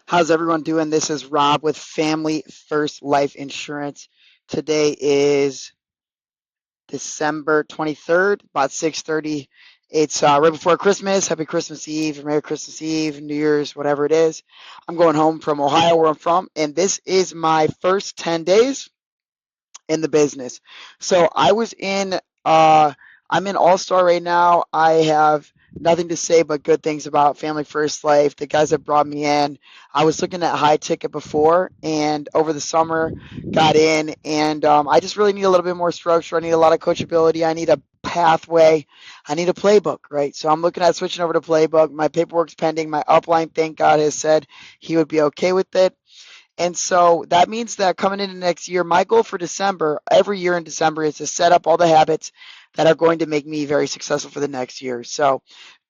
How's everyone doing? This is Rob with Family First Life Insurance. Today is December 23rd, about 6:30. It's right before Christmas. Happy Christmas Eve, Merry Christmas Eve, New Year's, whatever it is. I'm going home from Ohio, where I'm from, and this is my first 10 days in the business. So I'm in All Star right now. I have nothing to say but good things about Family First Life. The guys that brought me in, I was looking at high ticket before, and over the summer got in, and I just really need a little bit more structure. I need a lot of coachability. I need a pathway. I need a playbook, right? So I'm looking at switching over to playbook. My paperwork's pending. My upline, thank God, has said he would be okay with it. And so that means that coming into next year, my goal for December, every year in December, is to set up all the habits that are going to make me very successful for the next year. So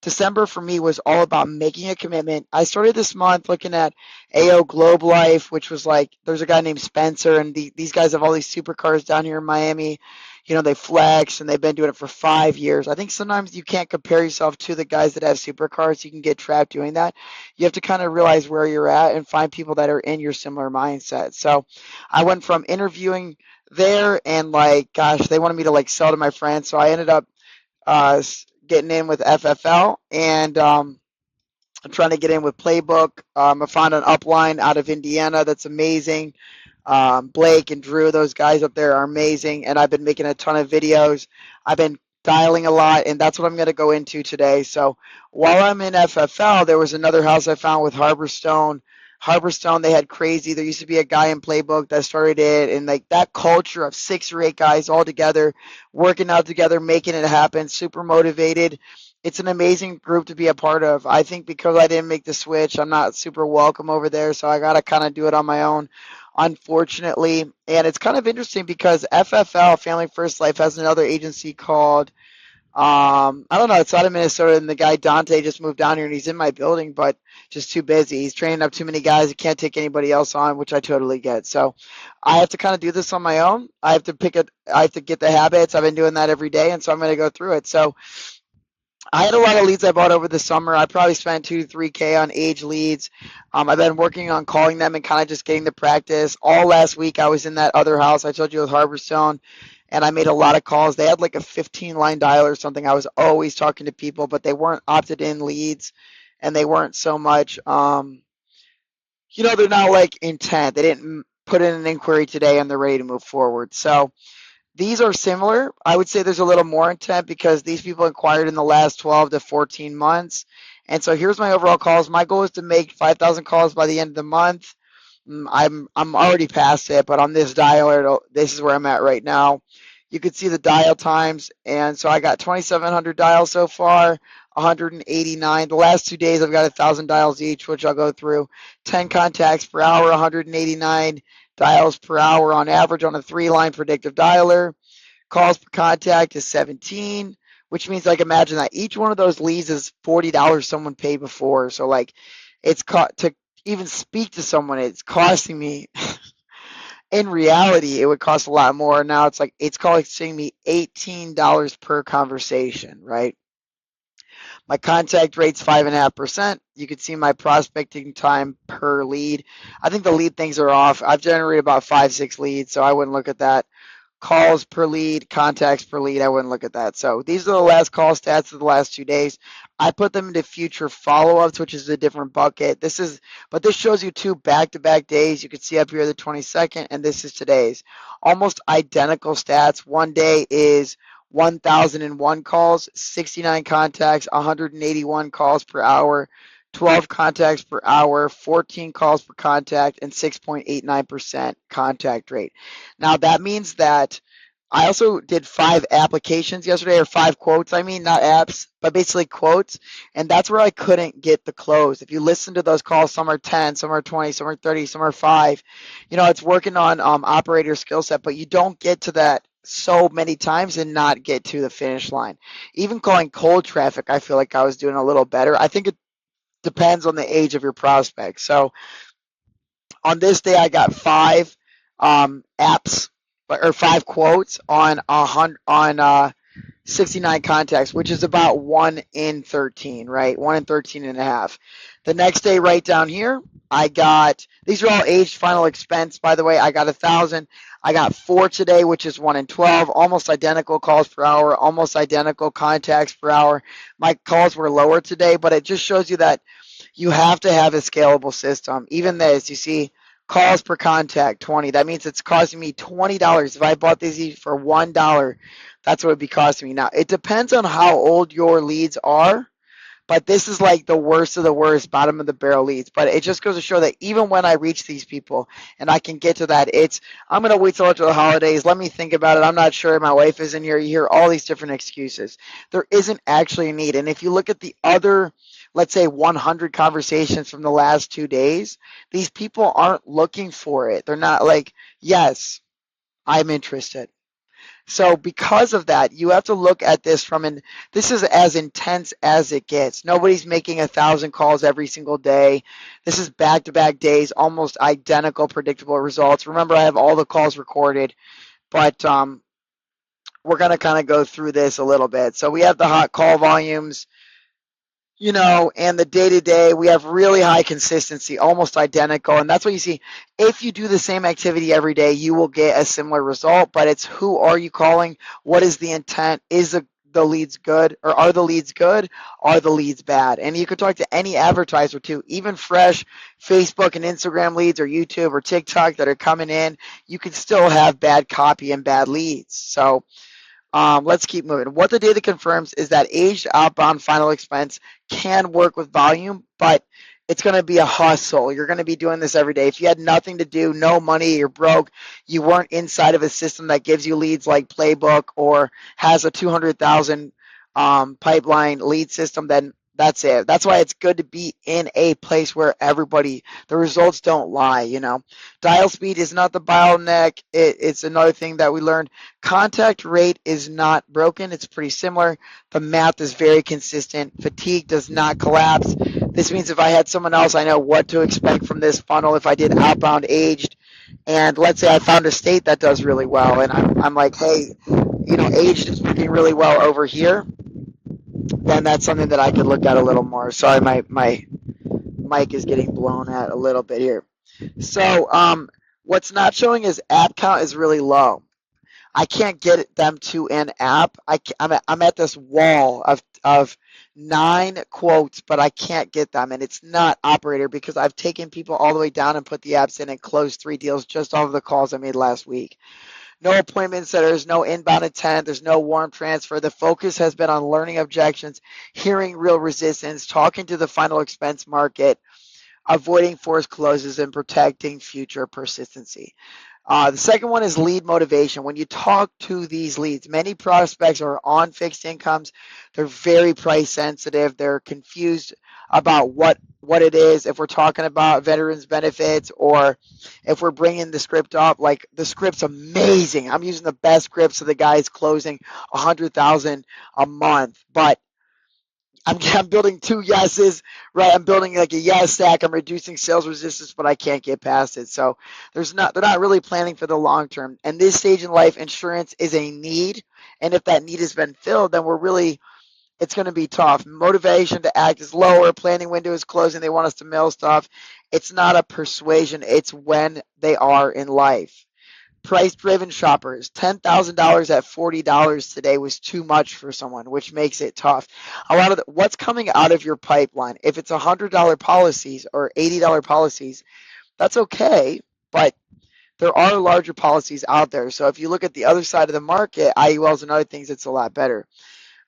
December for me was all about making a commitment. I started this month looking at AO Globe Life, which was like, there's a guy named Spencer, and these guys have all these supercars down here in Miami. They flex and they've been doing it for 5 years. I think sometimes you can't compare yourself to the guys that have supercars. You can get trapped doing that. You have to kind of realize where you're at and find people that are in your similar mindset. So I went from interviewing there and like, gosh, they wanted me to like sell to my friends. So I ended up getting in with FFL, and I'm trying to get in with Playbook. I found an upline out of Indiana that's amazing. Blake and Drew, those guys up there are amazing, and I've been making a ton of videos. I've been dialing a lot, and that's what I'm going to go into today. So while I'm in FFL, there was another house I found with Harborstone. Harborstone, they had crazy. There used to be a guy in Playbook that started it, and like that culture of 6 or 8 guys all together, working out together, making it happen, super motivated. It's an amazing group to be a part of. I think because I didn't make the switch, I'm not super welcome over there, so I got to kind of do it on my own, unfortunately. And it's kind of interesting because FFL, Family First Life, has another agency called, I don't know, it's out of Minnesota, and the guy Dante just moved down here and he's in my building, but just too busy. He's training up too many guys. He can't take anybody else on, which I totally get. So I have to kind of do this on my own. I have to get the habits. I've been doing that every day, and so I'm going to go through it. So I had a lot of leads I bought over the summer. I probably spent 2 to 3K on age leads. I've been working on calling them and kind of just getting the practice. All last week, I was in that other house I told you with Harborstone, and I made a lot of calls. They had like a 15-line dial or something. I was always talking to people, but they weren't opted in leads, and they weren't so much, they're not like intent. They didn't put in an inquiry today and they're ready to move forward. So these are similar. I would say there's a little more intent because these people inquired in the last 12 to 14 months. And so here's my overall calls. My goal is to make 5,000 calls by the end of the month. I'm already past it, but on this dialer, this is where I'm at right now. You can see the dial times, and so I got 2,700 dials so far, 189. The last 2 days, I've got 1,000 dials each, which I'll go through. 10 contacts per hour, 189 dials per hour on average on a 3-line predictive dialer. Calls per contact is 17, which means like imagine that each one of those leads is $40 someone paid before. So like to even speak to someone, it's costing me. In reality, it would cost a lot more. Now it's costing me $18 per conversation, right? My contact rate's 5.5%. You can see my prospecting time per lead. I think the lead things are off. I've generated about 5, 6 leads, so I wouldn't look at that. Calls per lead, contacts per lead, I wouldn't look at that. So these are the last call stats of the last 2 days. I put them into future follow-ups, which is a different bucket. But this shows you 2 back-to-back days. You can see up here the 22nd, and this is today's. Almost identical stats. One day is 1,001 calls, 69 contacts, 181 calls per hour, 12 contacts per hour, 14 calls per contact, and 6.89% contact rate. Now, that means that I also did 5 applications yesterday, or 5 quotes, I mean, not apps, but basically quotes, and that's where I couldn't get the close. If you listen to those calls, some are 10, some are 20, some are 30, some are 5. It's working on operator skill set, but you don't get to that so many times and not get to the finish line. Even calling cold traffic, I feel like I was doing a little better. I think it depends on the age of your prospect. So on this day, I got 5 apps or 5 quotes on 69 contacts, which is about 1 in 13, right? 1 in 13 and a half. The next day, right down here, I got, these are all aged final expense, by the way. I got 1,000. I got 4 today, which is 1 in 12, almost identical calls per hour, almost identical contacts per hour. My calls were lower today, but it just shows you that you have to have a scalable system. Even this, you see, calls per contact, 20. That means it's costing me $20. If I bought these for $1, that's what it would be costing me. Now, it depends on how old your leads are, but this is like the worst of the worst, bottom of the barrel leads. But it just goes to show that even when I reach these people and I can get to that, I'm going to wait till after the holidays. Let me think about it. I'm not sure. My wife isn't here. You hear all these different excuses. There isn't actually a need. And if you look at the other, let's say 100 conversations from the last 2 days, these people aren't looking for it. They're not like, yes, I'm interested. So because of that, you have to look at this this is as intense as it gets. Nobody's making 1,000 calls every single day. This is back-to-back days, almost identical, predictable results. Remember, I have all the calls recorded, but we're going to kind of go through this a little bit. So we have the hot call volumes, and the day to day, we have really high consistency, almost identical. And that's what you see. If you do the same activity every day, you will get a similar result, but it's who are you calling? What is the intent? Is the leads good, or are the leads good? Are the leads bad? And you could talk to any advertiser too, even fresh Facebook and Instagram leads or YouTube or TikTok that are coming in. You can still have bad copy and bad leads. So let's keep moving. What the data confirms is that aged outbound final expense can work with volume, but it's going to be a hustle. You're going to be doing this every day. If you had nothing to do, no money, you're broke, you weren't inside of a system that gives you leads like Playbook or has a 200,000 pipeline lead system, then that's it. That's why it's good to be in a place where the results don't lie. Dial speed is not the bottleneck. It's another thing that we learned. Contact rate is not broken. It's pretty similar. The math is very consistent. Fatigue does not collapse. This means if I had someone else, I know what to expect from this funnel if I did outbound aged. And let's say I found a state that does really well, and I'm like, hey, aged is working really well over here, then that's something that I could look at a little more. Sorry, my mic is getting blown at a little bit here. So what's not showing is app count is really low. I can't get them to an app. I'm at this wall of 9 quotes, but I can't get them, and it's not operator because I've taken people all the way down and put the apps in and closed 3 deals just off of the calls I made last week. No appointment setters, no inbound intent, there's no warm transfer. The focus has been on learning objections, hearing real resistance, talking to the final expense market, avoiding forced closes, and protecting future persistency. The second one is lead motivation. When you talk to these leads, many prospects are on fixed incomes. They're very price sensitive. They're confused about what it is. If we're talking about veterans benefits or if we're bringing the script up, like the script's amazing. I'm using the best script, so the guy's closing 100,000 a month, but I'm building 2 yeses, right? I'm building like a yes stack. I'm reducing sales resistance, but I can't get past it. So they're not really planning for the long term. And this stage in life, insurance is a need. And if that need has been filled, then it's going to be tough. Motivation to act is lower. Planning window is closing. They want us to mail stuff. It's not a persuasion. It's when they are in life. Price-driven shoppers, $10,000 at $40 today was too much for someone, which makes it tough. A lot of what's coming out of your pipeline, if it's $100 policies or $80 policies, that's okay, but there are larger policies out there. So if you look at the other side of the market, IULs and other things, it's a lot better.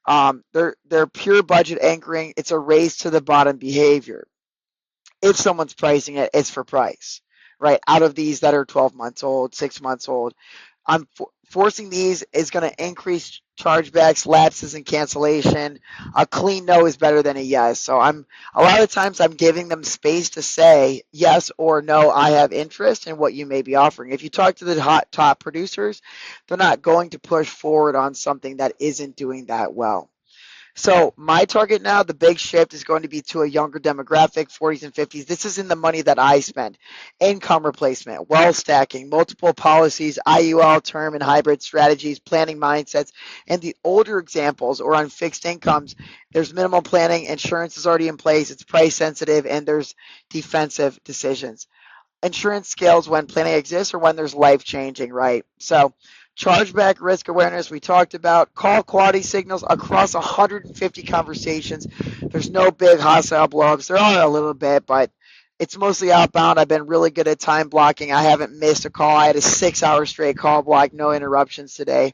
They're pure budget anchoring. It's a race to the bottom behavior. If someone's pricing it, it's for price, right? Out of these that are 12 months old, 6 months old, I'm forcing these is going to increase chargebacks, lapses, and cancellation. A clean no is better than a yes. So a lot of times I'm giving them space to say yes or no. I have interest in what you may be offering. If you talk to the hot top producers, they're not going to push forward on something that isn't doing that well. So my target now, the big shift is going to be to a younger demographic, 40s and 50s. This is in the money that I spend. Income replacement, wealth stacking, multiple policies, IUL, term and hybrid strategies, planning mindsets. And the older examples or on fixed incomes, there's minimal planning, insurance is already in place, it's price sensitive, and there's defensive decisions. Insurance scales when planning exists or when there's life changing, right? So, chargeback risk awareness, we talked about call quality signals across 150 conversations. There's no big hostile blowups. There are a little bit, but it's mostly outbound. I've been really good at time blocking. I haven't missed a call. I had a 6 hour straight call block, no interruptions today.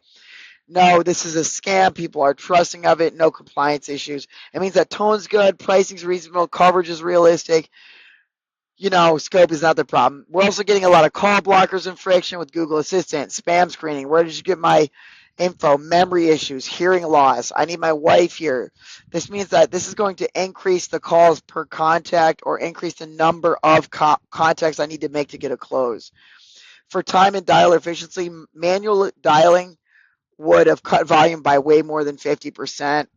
No, this is a scam. People are trusting of it. No compliance issues. It means that tone's good, pricing's reasonable, coverage is realistic, scope is not the problem. We're also getting a lot of call blockers and friction with Google Assistant, spam screening. Where did you get my info? Memory issues, hearing loss. I need my wife here. This means that this is going to increase the calls per contact or increase the number of contacts I need to make to get a close. For time and dialer efficiency, manual dialing would have cut volume by way more than 50%.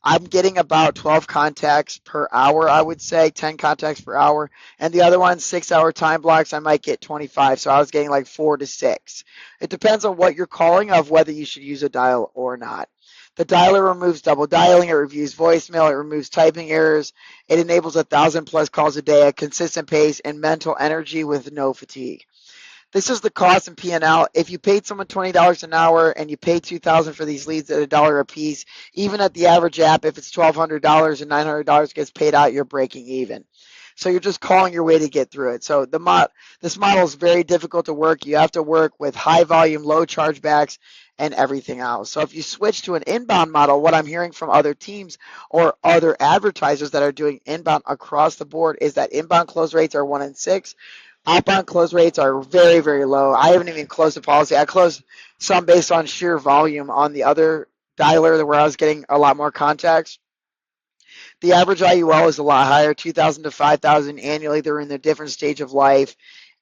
I'm getting about 12 contacts per hour, I would say, 10 contacts per hour. And the other one, 6 hour time blocks, I might get 25. So I was getting like 4 to 6. It depends on what you're calling of whether you should use a dial or not. The dialer removes double dialing, it reviews voicemail, it removes typing errors, it enables 1,000+ calls a day, a consistent pace, and mental energy with no fatigue. This is the cost in P&L. If you paid someone $20 an hour and you pay $2,000 for these leads at $1 a piece, even at the average app, if it's $1,200 and $900 gets paid out, you're breaking even. So you're just calling your way to get through it. So this model is very difficult to work. You have to work with high volume, low chargebacks, and everything else. So if you switch to an inbound model, what I'm hearing from other teams or other advertisers that are doing inbound across the board is that inbound close rates are 1 in 6. Outbound close rates are very, very low. I haven't even closed a policy. I closed some based on sheer volume on the other dialer where I was getting a lot more contacts. The average IUL is a lot higher, 2,000 to 5,000 annually. They're in a different stage of life.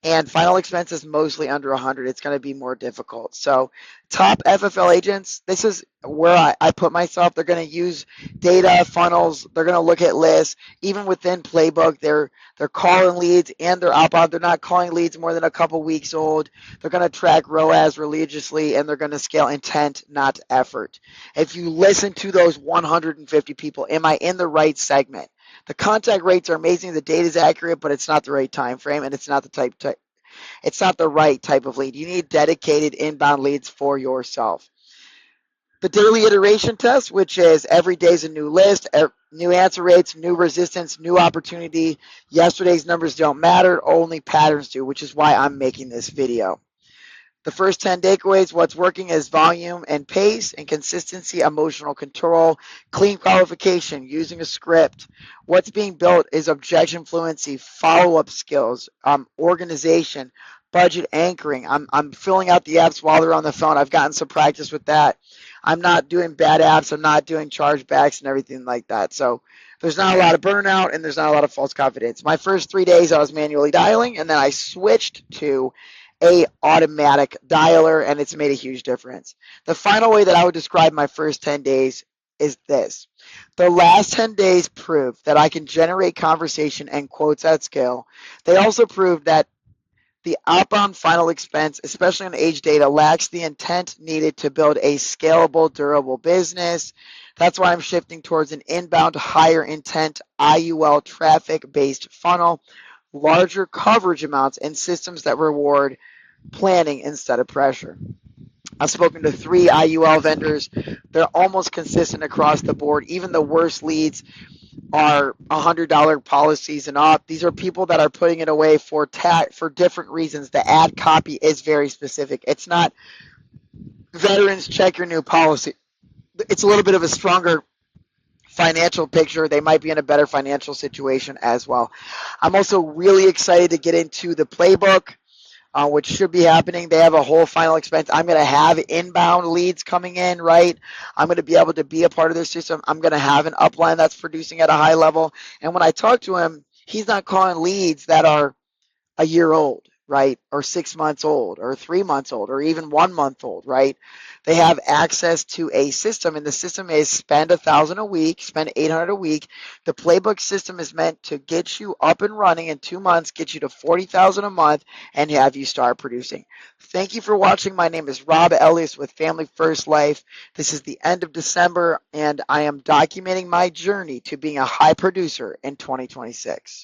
And final expenses mostly under 100. It's going to be more difficult. So top FFL agents, this is where I put myself. They're going to use data, funnels. They're going to look at lists. Even within Playbook, they're calling leads and they're outbound. They're not calling leads more than a couple weeks old. They're going to track ROAS religiously, and they're going to scale intent, not effort. If you listen to those 150 people, am I in the right segment? The contact rates are amazing. The data is accurate, but it's not the right time frame, and it's not it's not the right type of lead. You need dedicated inbound leads for yourself. The daily iteration test, which is every day is a new list, new answer rates, new resistance, new opportunity. Yesterday's numbers don't matter, only patterns do, which is why I'm making this video. The first 10 takeaways, what's working is volume and pace and consistency, emotional control, clean qualification, using a script. What's being built is objection fluency, follow-up skills, organization, budget anchoring. I'm filling out the apps while they're on the phone. I've gotten some practice with that. I'm not doing bad apps. I'm not doing chargebacks and everything like that. So there's not a lot of burnout and there's not a lot of false confidence. My first 3 days I was manually dialing, and then I switched to a automatic dialer, and it's made a huge difference. The final way that I would describe my first 10 days is this. The last 10 days proved that I can generate conversation and quotes at scale. They also proved that the outbound final expense, especially on age data, lacks the intent needed to build a scalable, durable business. That's why I'm shifting towards an inbound, higher intent, IUL traffic-based funnel, larger coverage amounts, and systems that reward planning instead of pressure. I've spoken to 3 IUL vendors. They're almost consistent across the board. Even the worst leads are $100 policies and up. These are people that are putting it away for different reasons. The ad copy is very specific. It's not veterans check your new policy. It's a little bit of a stronger financial picture. They might be in a better financial situation as well. I'm also really excited to get into the Playbook, which should be happening. They have a whole final expense. I'm going to have inbound leads coming in, right? I'm going to be able to be a part of their system. I'm going to have an upline that's producing at a high level. And when I talk to him, he's not calling leads that are a year old, right? Or 6 months old, or 3 months old, or even 1 month old, right? They have access to a system, and the system is spend 1,000 a week, spend 800 a week. The Playbook system is meant to get you up and running in 2 months, get you to 40,000 a month, and have you start producing. Thank you for watching. My name is Rob Ellis with Family First Life. This is the end of December, and I am documenting my journey to being a high producer in 2026.